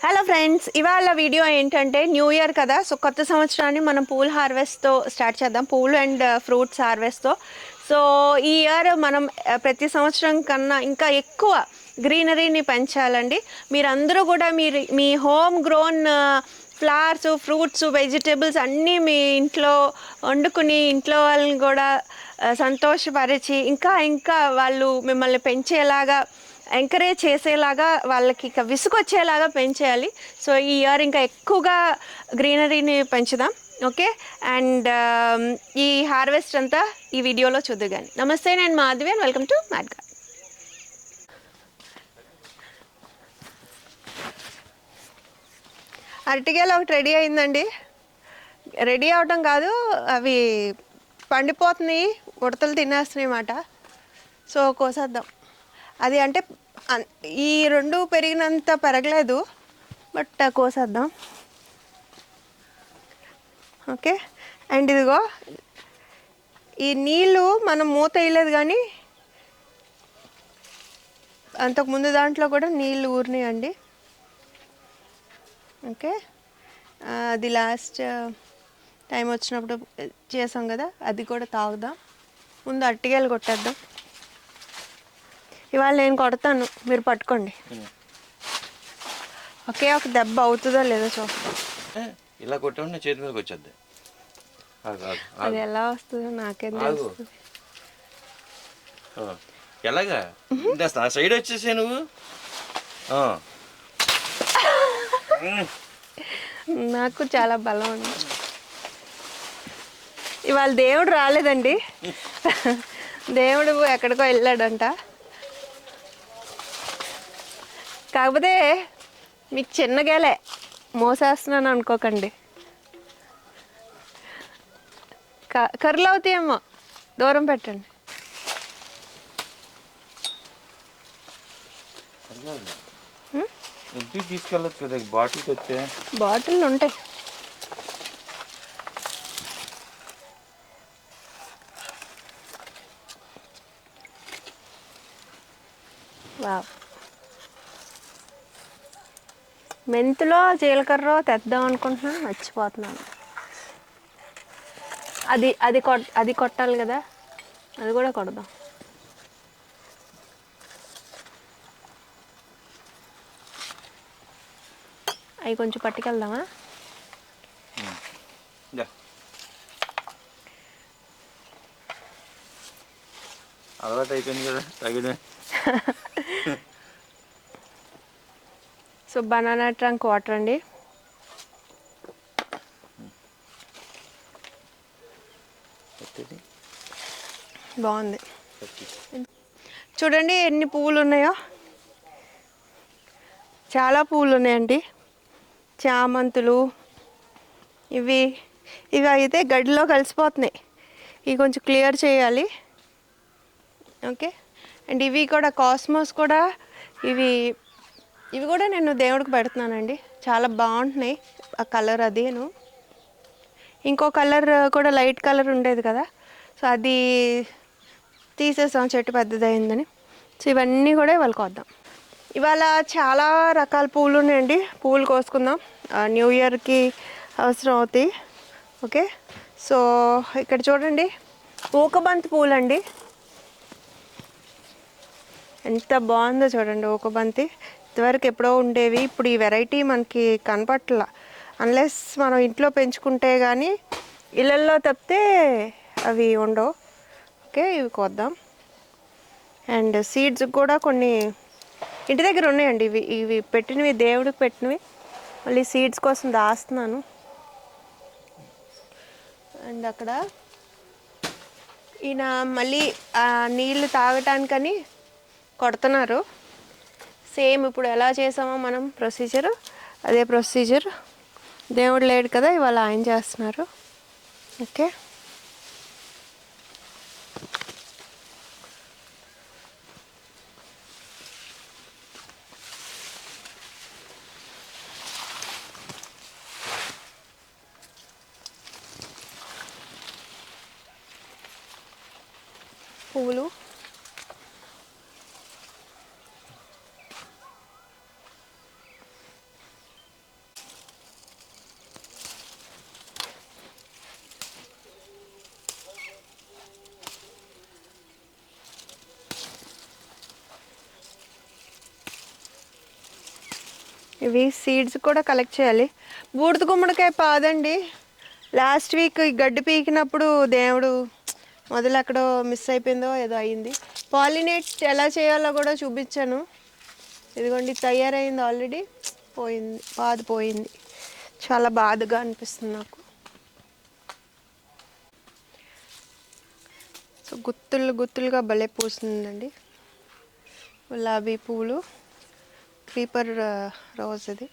Hello friends, ఇవాళ video ఏంటంటే new year కదా. సో కొత్త సంవత్సరాన్ని మనం పూల్ హార్వెస్ట్తో స్టార్ట్ చేద్దాం, పూలు అండ్ ఫ్రూట్స్ హార్వెస్ట్తో. సో ఈ ఇయర్ మనం ప్రతి సంవత్సరం కన్నా ఇంకా ఎక్కువ గ్రీనరీని పెంచాలండి. మీరందరూ కూడా మీ home grown flowers, fruits, vegetables అన్నీ మీ ఇంట్లో వండుకుని ఇంట్లో వాళ్ళని కూడా సంతోషపరిచి ఇంకా ఇంకా వాళ్ళు మిమ్మల్ని పెంచేలాగా ఎంకరేజ్ చేసేలాగా వాళ్ళకి ఇక విసుగొచ్చేలాగా పెంచేయాలి. సో ఈ ఇయర్ ఇంకా ఎక్కువగా గ్రీనరీని పెంచుదాం. ఓకే, అండ్ ఈ హార్వెస్ట్ అంతా ఈ వీడియోలో చూద్దు కానీ. నమస్తే, నేను మాధవి అండ్ వెల్కమ్ టు మ్యాడ్గా. అరటికాయలు ఒకటి రెడీ అయిందండి. రెడీ అవటం కాదు, అవి పండిపోతున్నాయి, ఉడతలు తినేస్తున్నాయి అన్నమాట. సో కోసేద్దాం. అది అంటే ఈ రెండు పెరిగినంత పెరగలేదు, బట్ కోసేద్దాం. ఓకే, అండ్ ఇదిగో ఈ నీళ్ళు మనం మూత వేయలేదు కానీ అంతకుముందు దాంట్లో కూడా నీళ్ళు ఊరినాయండి. ఓకే, అది లాస్ట్ టైం వచ్చినప్పుడు చేసాం కదా, అది కూడా తాగుదాం. ముందు అరటికాయలు కొట్టేద్దాం. ఇవాళ నేను కొడతాను, మీరు పట్టుకోండి. ఒకే ఒక దెబ్బ అవుతుందో లేదో చూస్తాం. ఇలా కొట్టామంటే చేతి మీదకి వచ్చేద్ది. అది ఎలా వస్తుందో నాకేం తెలుస్తుంది. ఎలాగా ఆ సైడ్ వచ్చేసే నువ్వు. నాకు చాలా బలం ఉంది. ఇవాళ దేవుడు రాలేదండి, దేవుడు ఎక్కడికో వెళ్ళాడంట. కాకపోతే మీకు చిన్నగేలే, మోసేస్తున్నాను అనుకోకండి. కర్రలు అవుతాయేమో, దూరం పెట్టండి. ఇంటికి తీసుకెళ్ళచ్చు కదా, బాటిల్కి వచ్చే బాటిల్ ఉంటాయి. వావ్, మెంతులో జీలకర్ర తెద్దాం అనుకుంటున్నాను, మర్చిపోతున్నాను. అది కొట్టాలి కదా, అది కూడా కొడదాం. అవి కొంచెం పట్టుకెళ్దామా? అలవాటు అయిపోయింది కదా తగిన. సో బనానా ట్రంక్ వాటర్ అండి. బాగుంది చూడండి ఎన్ని పువ్వులు ఉన్నాయో. చాలా పువ్వులు ఉన్నాయండి. చామంతులు ఇవి అయితే గడ్డిలో కలిసిపోతున్నాయి. ఇవి కొంచెం క్లియర్ చేయాలి. ఓకే, అండ్ ఇవి కూడా కాస్మోస్ కూడా, ఇవి కూడా నేను దేవుడికి పెడుతున్నానండి. చాలా బాగుంటున్నాయి ఆ కలర్. అదేను ఇంకో కలర్ కూడా లైట్ కలర్ ఉండేది కదా, సో అది తీసేసాం, చెట్టు పెద్దదయిందని. సో ఇవన్నీ కూడా ఇవాళ కోద్దాం. ఇవాళ చాలా రకాల పూలు ఉన్నాయండి, పూలు కోసుకుందాం. న్యూ ఇయర్కి అవసరం అవుతాయి. ఓకే, సో ఇక్కడ చూడండి, ఊకబంతి పూలు అండి. ఎంత బాగుందో చూడండి ఊకబంతి. ఇంతవరకు ఎప్పుడో ఉండేవి, ఇప్పుడు ఈ వెరైటీ మనకి కనపట్ల. అన్లెస్ మనం ఇంట్లో పెంచుకుంటే కానీ ఇళ్ళల్లో తప్పితే అవి ఉండవు. ఓకే, ఇవి కోద్దాం. అండ్ సీడ్స్ కూడా కొన్ని ఇంటి దగ్గర ఉన్నాయండి. ఇవి పెట్టినవి, దేవుడికి పెట్టినవి. మళ్ళీ సీడ్స్ కోసం దాస్తున్నాను. అండ్ అక్కడ ఈయన మళ్ళీ నీళ్ళు తాగటానికని కొడుతున్నారు. సేమ్ ఇప్పుడు ఎలా చేసామో మనం ప్రొసీజర్, అదే ప్రొసీజర్. దేవుడు లేడు కదా, ఇవాళ ఆయన చేస్తున్నారు. ఓకే, పువ్వులు ఇవి సీడ్స్ కూడా కలెక్ట్ చేయాలి. బూడిద గుమ్మడికాయ పాదండి. లాస్ట్ వీక్ ఈ గడ్డి పీకినప్పుడు దేవుడు మొదలు ఎక్కడో మిస్ అయిపోయిందో ఏదో అయింది. పాలినేట్ ఎలా చేయాలో కూడా చూపించాను. ఇదిగోండి తయారైంది ఆల్రెడీ. పోయింది, బాధ పోయింది. చాలా బాధగా అనిపిస్తుంది నాకు. సో గుత్తులు గుత్తులుగా భలే పూస్తుందండి గులాబీ పువ్వులు. క్రీపర్ రోజ్ ఇది.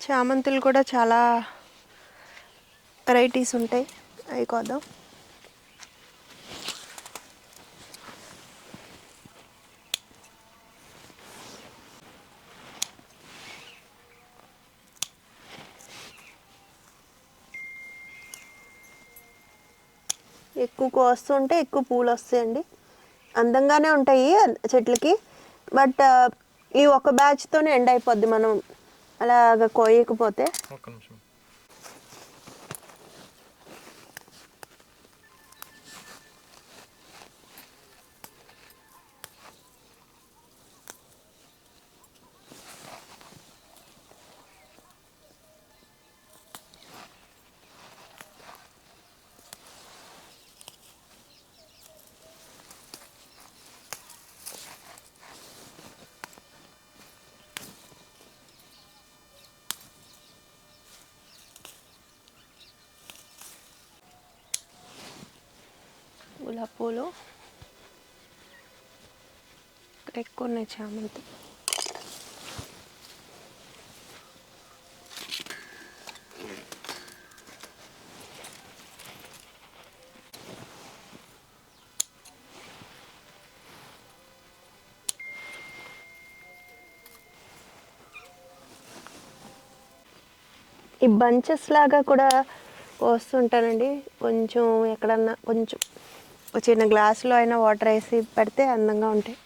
చామంతులు కూడా చాలా వెరైటీస్ ఉంటాయి, అవి కోద్దాం. ఎక్కువ కోస్తుంటే ఎక్కువ పూలు వస్తాయండి. అందంగానే ఉంటాయి చెట్లకి. బట్ ఈ ఒక బ్యాచ్తోనే ఎండ్ అయిపోద్ది మనం అలాగ కోయకపోతే. ఒక్క నిమిషం. గులాబీ పూలు ఇక్కడ ఎక్కువ ఉన్నాయి. చామంతి ఈ బంచెస్ లాగా కూడా పోస్తుంటానండి. కొంచెం ఎక్కడన్నా కొంచెం ఒక చిన్న గ్లాసులో అయినా వాటర్ వేసి పెడితే అందంగా ఉంటాయి.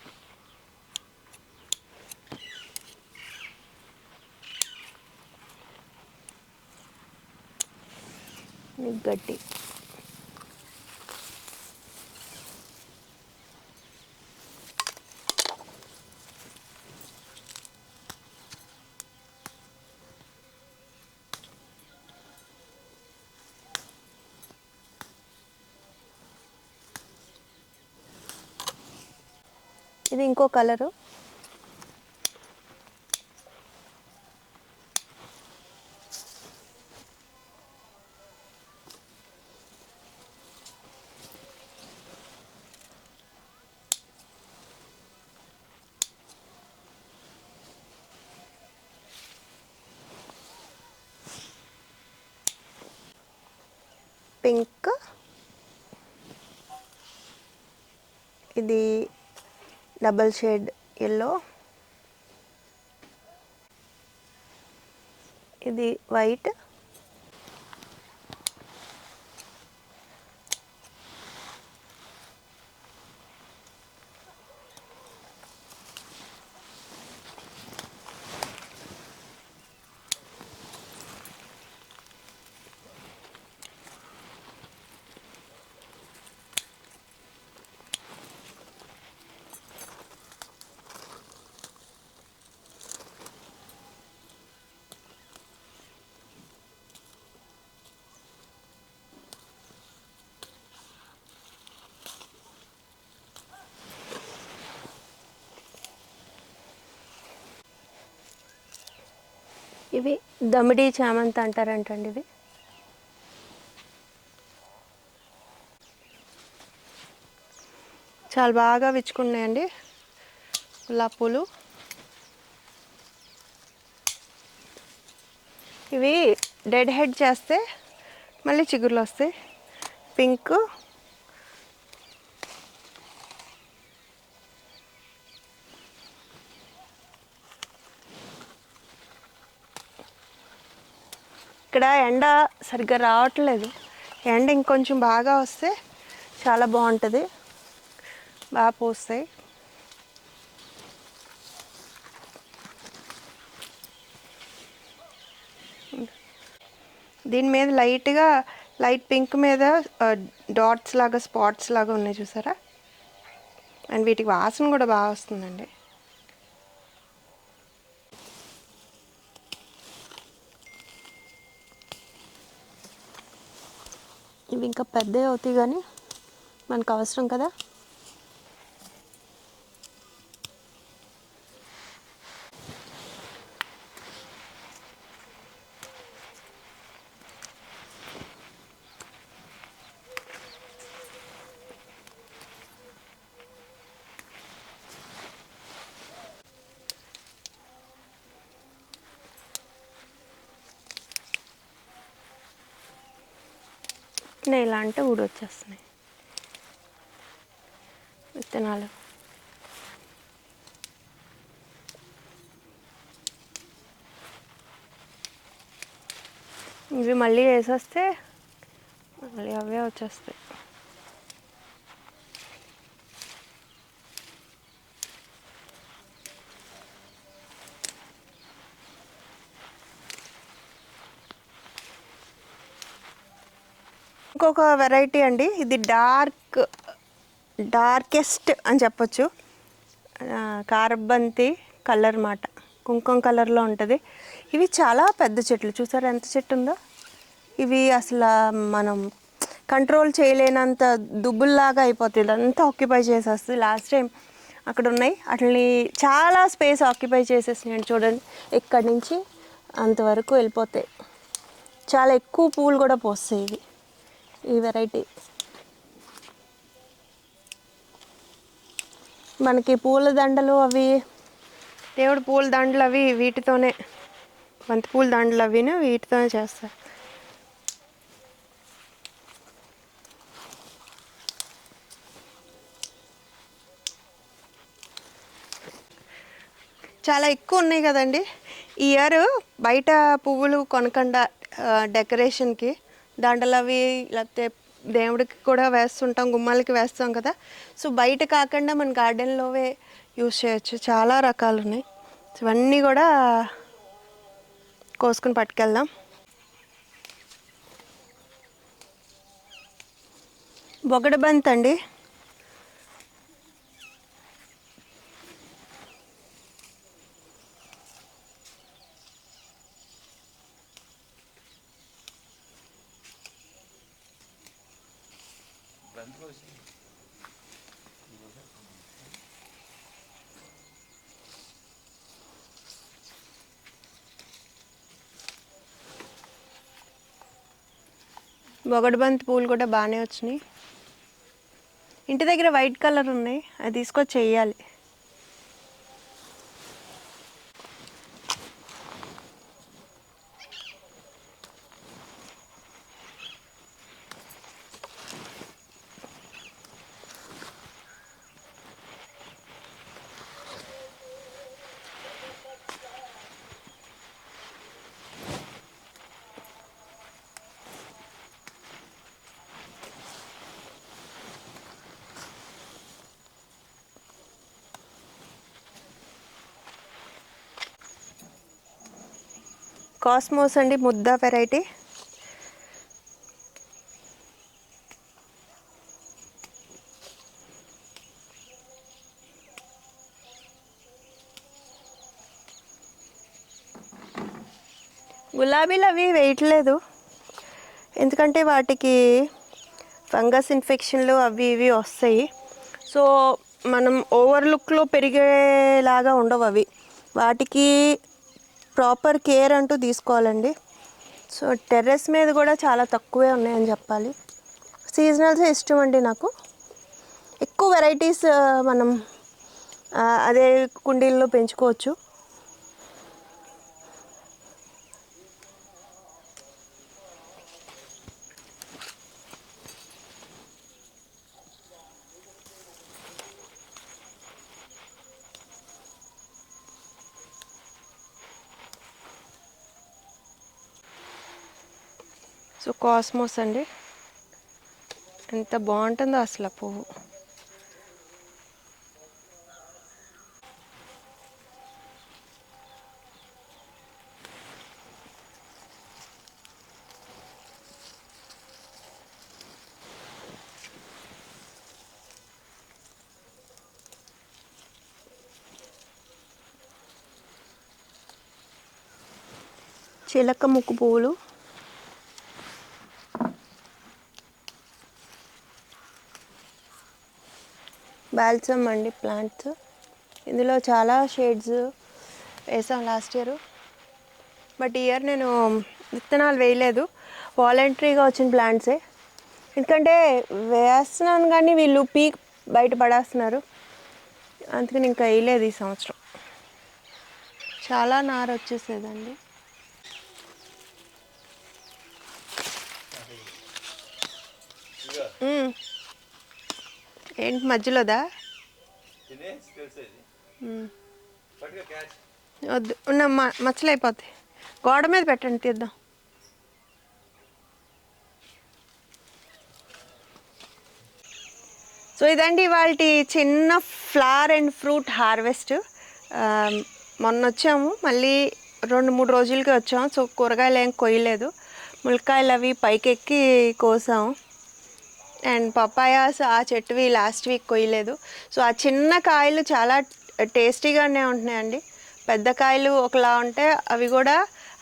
గడ్డి ఇది ఇంకో కలరు. పింక్, ఇది డబల్ షేడ్ ఎల్లో, ఇది వైట్, ఇవి దమిడి చామంతి అంటారంటండి. ఇవి చాలా బాగా విచ్చుకున్నాయండి గులాబీ పూలు. ఇవి డెడ్ హెడ్ చేస్తే మళ్ళీ చిగుర్లు వస్తాయి. పింక్, ఇక్కడ ఎండ సరిగ్గా రావట్లేదు. ఎండ ఇంకొంచెం బాగా వస్తే చాలా బాగుంటుంది, బాగా పూస్తాయి. దీని మీద లైట్గా లైట్ పింక్ మీద డాట్స్ లాగా స్పాట్స్ లాగా ఉన్నాయి చూసారా. అండ్ వీటికి వాసన కూడా బాగా వస్తుందండి. ఇవి ఇంకా పెద్దవి అవుతాయి కానీ మనకు అవసరం కదా. ఇలా అంటే ఊడొచ్చేస్తున్నాయి విత్తనాలు. ఇవి మళ్ళీ వేసేస్తే మళ్ళీ అవే వచ్చేస్తాయి. ఇంకొక వెరైటీ అండి, ఇది డార్కెస్ట్ అని చెప్పొచ్చు. కారబంతి కలర్ మాట, కుంకుమ కలర్లో ఉంటుంది. ఇవి చాలా పెద్ద చెట్లు, చూసారా ఎంత చెట్టు ఉందో. ఇవి అసలు మనం కంట్రోల్ చేయలేనంత దుబ్బుల్లాగా అయిపోతుంది, ఇదంతా ఆక్యుపై చేసేస్తుంది. లాస్ట్ టైం అక్కడ ఉన్నాయి, వాటిని చాలా స్పేస్ ఆక్యుపై చేసేసినాయి చూడండి. ఇక్కడి నుంచి అంతవరకు వెళ్ళిపోతాయి. చాలా ఎక్కువ పూలు కూడా పోస్తాయి ఇవి, ఈ వెరైటీ. మనకి పూల దండలు అవి, దేవుడు పూల దండలు అవి వీటితోనే, బంతి పూల దండలు అవిను వీటితోనే చేస్తారు. చాలా ఎక్కువ ఉన్నాయి కదండి. ఈ ఇయర్ బయట పువ్వులు కొనకుండా డెకరేషన్కి దండలు అవి లేకపోతే దేవుడికి కూడా వేస్తుంటాం, గుమ్మాలకి వేస్తాం కదా. సో బయట కాకుండా మన గార్డెన్లోవే యూస్ చేయొచ్చు. చాలా రకాలు ఉన్నాయి. ఇవన్నీ కూడా కోసుకుని పట్టుకెళ్దాం. బొగడబంతి అండి, బొగడబంతి పూలు కూడా బాగానే వచ్చినాయి. ఇంటి దగ్గర వైట్ కలర్ ఉన్నాయి, అది తీసుకొచ్చి వేయాలి. కాస్మోస్ అండి, ముద్ద వెరైటీ. గులాబీలు అవి వేయట్లేదు, ఎందుకంటే వాటికి ఫంగస్ ఇన్ఫెక్షన్లు అవి ఇవి వస్తాయి. సో మనం ఓవర్లుక్లో పెరిగేలాగా ఉండవు అవి, వాటికి ప్రాపర్ కేర్ అంటూ తీసుకోవాలండి. సో టెర్రస్ మీద కూడా చాలా తక్కువే ఉన్నాయని చెప్పాలి. సీజనల్స్ ఇష్టం అండి నాకు. ఎక్కువ వెరైటీస్ మనం అదే కుండీల్లో పెంచుకోవచ్చు. సో కాస్మోస్ అండి, ఎంత బాగుంటుందో అసలు పువ్వు. చిలక ముక్కు పువ్వులు, బాల్సమ్ అండి ప్లాంట్స్. ఇందులో చాలా షేడ్స్ వేసాం లాస్ట్ ఇయర్, బట్ ఈ ఇయర్ నేను విత్తనాలు వేయలేదు, వాలంటరీగా వచ్చిన ప్లాంట్సే. ఎందుకంటే వేస్తున్నాను కానీ వీళ్ళు పీక్ బయట పడేస్తున్నారు, అందుకని ఇంకా వేయలేదు ఈ సంవత్సరం. చాలా నార వచ్చేసేదండి. ఏంటి మధ్యలోదా? వద్దు, ఉన్న మచ్చలు అయిపోతాయి. గోడ మీద పెట్టండి, తీద్దాం. సో ఇదండి ఇవాళ చిన్న ఫ్లవర్ అండ్ ఫ్రూట్ హార్వెస్ట్. మొన్న వచ్చాము, మళ్ళీ 2-3 రోజులకి వచ్చాము. సో కూరగాయలు ఏం కొయ్యలేదు, ములక్కాయలు అవి పైకెక్కి కోసాం. అండ్ పపాయాస్ ఆ చెట్టువి లాస్ట్ వీక్ కొయ్యలేదు. సో ఆ చిన్న కాయలు చాలా టేస్టీగానే ఉంటున్నాయండి. పెద్ద కాయలు ఒకలా ఉంటే అవి కూడా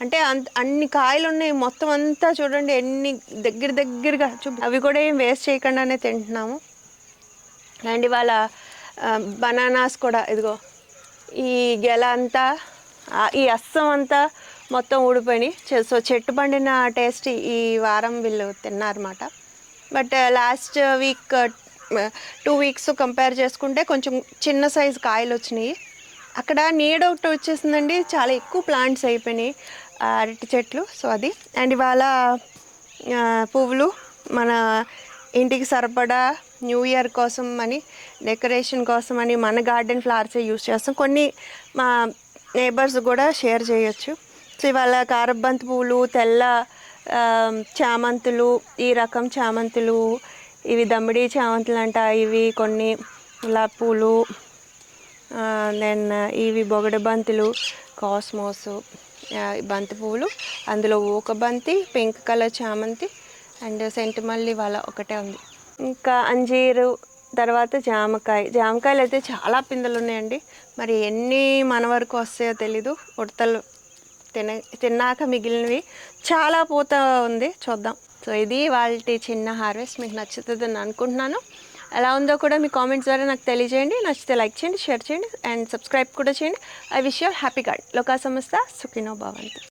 అంటే అన్ని కాయలు ఉన్నాయి, మొత్తం అంతా చూడండి ఎన్ని దగ్గరగా అవి కూడా ఏం వేస్ట్ చేయకుండానే తింటున్నాము. అండ్ ఇవాళ బనానాస్ కూడా ఇదిగో ఈ గెల అంతా ఈ అస్సం అంతా మొత్తం ఊడిపోయినాయి. సో చెట్టు పండిన టేస్ట్ ఈ వారం వీళ్ళు తిన్నారన్నమాట. But last week 2 weeks compare చేసుకుంటే కొంచెం చిన్న సైజు కాయలు వచ్చినాయి. అక్కడ నీడ ఒకటి వచ్చేసిందండి, చాలా ఎక్కువ ప్లాంట్స్ అయిపోయినాయి అరటి చెట్లు. సో అది. అండ్ ఇవాళ పువ్వులు మన ఇంటికి సరిపడా న్యూ ఇయర్ కోసం అని, డెకరేషన్ కోసం అని మన గార్డెన్ ఫ్లవర్సే యూస్ చేస్తాం. కొన్ని మా నేబర్స్ కూడా షేర్ చేయొచ్చు. సో ఇవాళ కారబంతి పువ్వులు, తెల్ల చామంతులు, ఈ రకం చామంతులు, ఇవి దమ్మిడి చామంతులు అంట, ఇవి కొన్ని గులాబీ పూలు, దెన్ ఇవి బొగడ బంతులు, కాస్మోస్ బంతి పువ్వులు, అందులో ఊక బంతి, పింక్ కలర్ చామంతి అండ్ సెంటిమల్లి వాళ్ళ ఒకటే ఉంది. ఇంకా అంజీరు, తర్వాత జామకాయలు అయితే చాలా పిందెలు ఉన్నాయండి. మరి ఎన్ని మన వరకు వస్తాయో తెలీదు. ఉడతలు తిన్నాక మిగిలినవి చాలా పూత ఉంది, చూద్దాం. సో ఇది వాళ్ళ చిన్న హార్వెస్ట్. మీకు నచ్చుతుందని అనుకుంటున్నాను. ఎలా ఉందో కూడా మీ కామెంట్స్ ద్వారా నాకు తెలియజేయండి. నచ్చితే లైక్ చేయండి, షేర్ చేయండి అండ్ సబ్స్క్రైబ్ కూడా చేయండి. I wish you happy garden. లోకా సమస్త సుఖినో భవంతు.